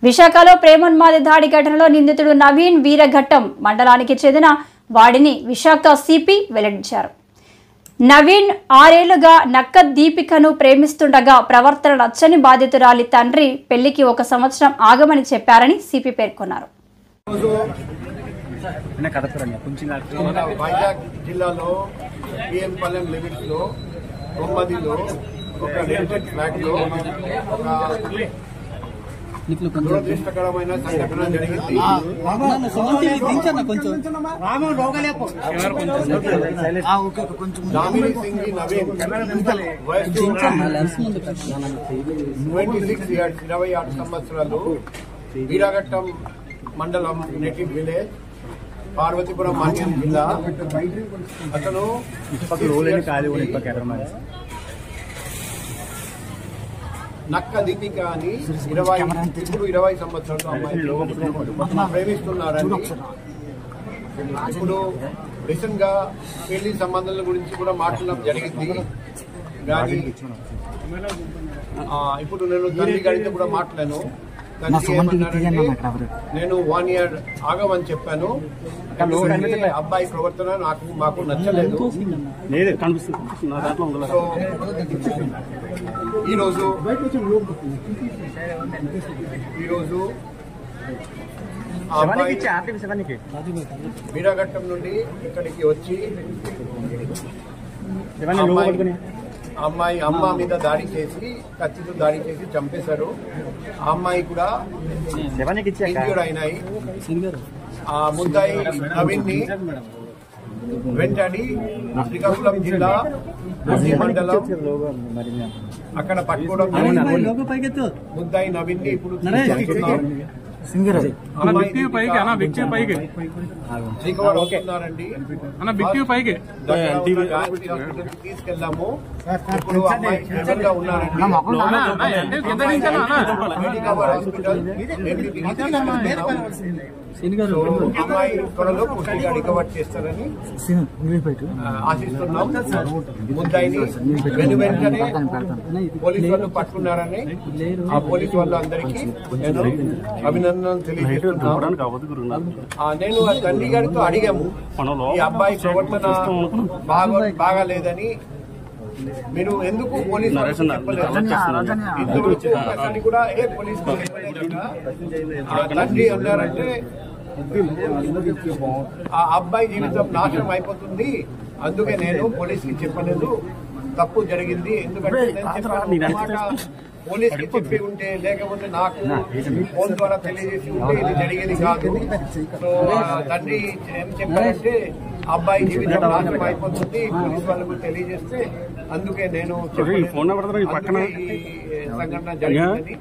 విశాఖలో ప్రేమోన్మాది దాడి ఘటనలో నిందితుడు నవీన్ వీరఘట్టం మండలానికి చెందిన వాడిని విశాఖ సిపి వెల్లడించారు. నవీన్ 6 ఏళ్లుగా నక్క దీపికను ప్రేమిస్తుండగా ప్రవర్తన నచ్చని బాధితురాలి తండ్రి పెళ్లికి 1 సంవత్సరం ఆగమని చెప్పారని సిపి పేర్కొన్నారు. వైజాగ్ జిల్లాలో పిఎంపాలెం లిమిట్స్ లో తొమ్మిదిలో ఒక రెంటెడ్ ఫ్లాట్ లో ఒక దురదృష్టకరమైన సంఘటన జరిగింది. దామిని సింగ్ నవీన్ వయసు 26 సంవత్సరాలు, వీరఘట్టం మండలం, నేటివ్ విలేజ్, పార్వతీపురం మాన్యం జిల్లా. అతను నక్క దీపిక అని 20 సంవత్సరాలు అమ్మాయి ప్రేమిస్తున్నారని, ఇప్పుడు రీసెంట్ గా పెళ్లి సంబంధాల గురించి కూడా మాట్లాడడం జరిగింది. కానీ ఇప్పుడు నేను తండ్రి గారితో కూడా మాట్లాడాను. నేను 1 year ఆగమని చెప్పాను. అబ్బాయి ప్రవర్తన మాకు నచ్చలేదు. సో ఈరోజు వీరఘట్టం నుండి ఇక్కడికి వచ్చి అమ్మాయి అమ్మ మీద దాడి చేసి, కత్తితో దాడి చేసి చంపేశారు. ఆ అమ్మాయి కూడా ఇంజూర్ అయినాయి. ఆ ముద్దాయి నవీన్ ని వెంటనే శ్రీకాకుళం జిల్లా మండలం అక్కడ పట్టుకోవడం. ముద్దాయి నవీన్ ని ఇప్పుడు తీసుకెళ్లాము. ఇప్పుడు అమ్మాయి నిజంగా ఉన్నారండి. అమ్మాయి త్వరలో పూర్తిగా రికవర్ చేస్తారని ఆశిస్తున్నాం. ముద్దాయిని వెంటనే పోలీసు వాళ్ళు పట్టుకున్నారని ఆ పోలీసు వాళ్ళు అందరికీ నేను అభినందనలు తెలియజేస్తున్నాను. నేను ఆ తండ్రి గారితో అడిగాము, ఈ అబ్బాయి ప్రవర్తన బాగాలేదని మీరు ఎందుకు పోలీసు చెప్పలేదు కూడా పోలీసు తండ్రి అన్నారంటే ఆ అబ్బాయి జీవితం నాశనం అయిపోతుంది, అందుకే నేను పోలీసుకి చెప్పలేదు, తప్పు జరిగింది. ఎందుకంటే పోలీసుకి చెప్పి ఉంటే, లేకపోతే నాకు ఫోన్ ద్వారా తెలియజేసి ఉంటే ఇది జరిగేది కాదు. సో తండ్రి ఏం చెప్పారంటే అబ్బాయి జీవితం నాశనం అయిపోతుంది, పోలీసు వాళ్ళకు తెలియజేస్తే అందుకే నేను సంఘటన జరిగిందని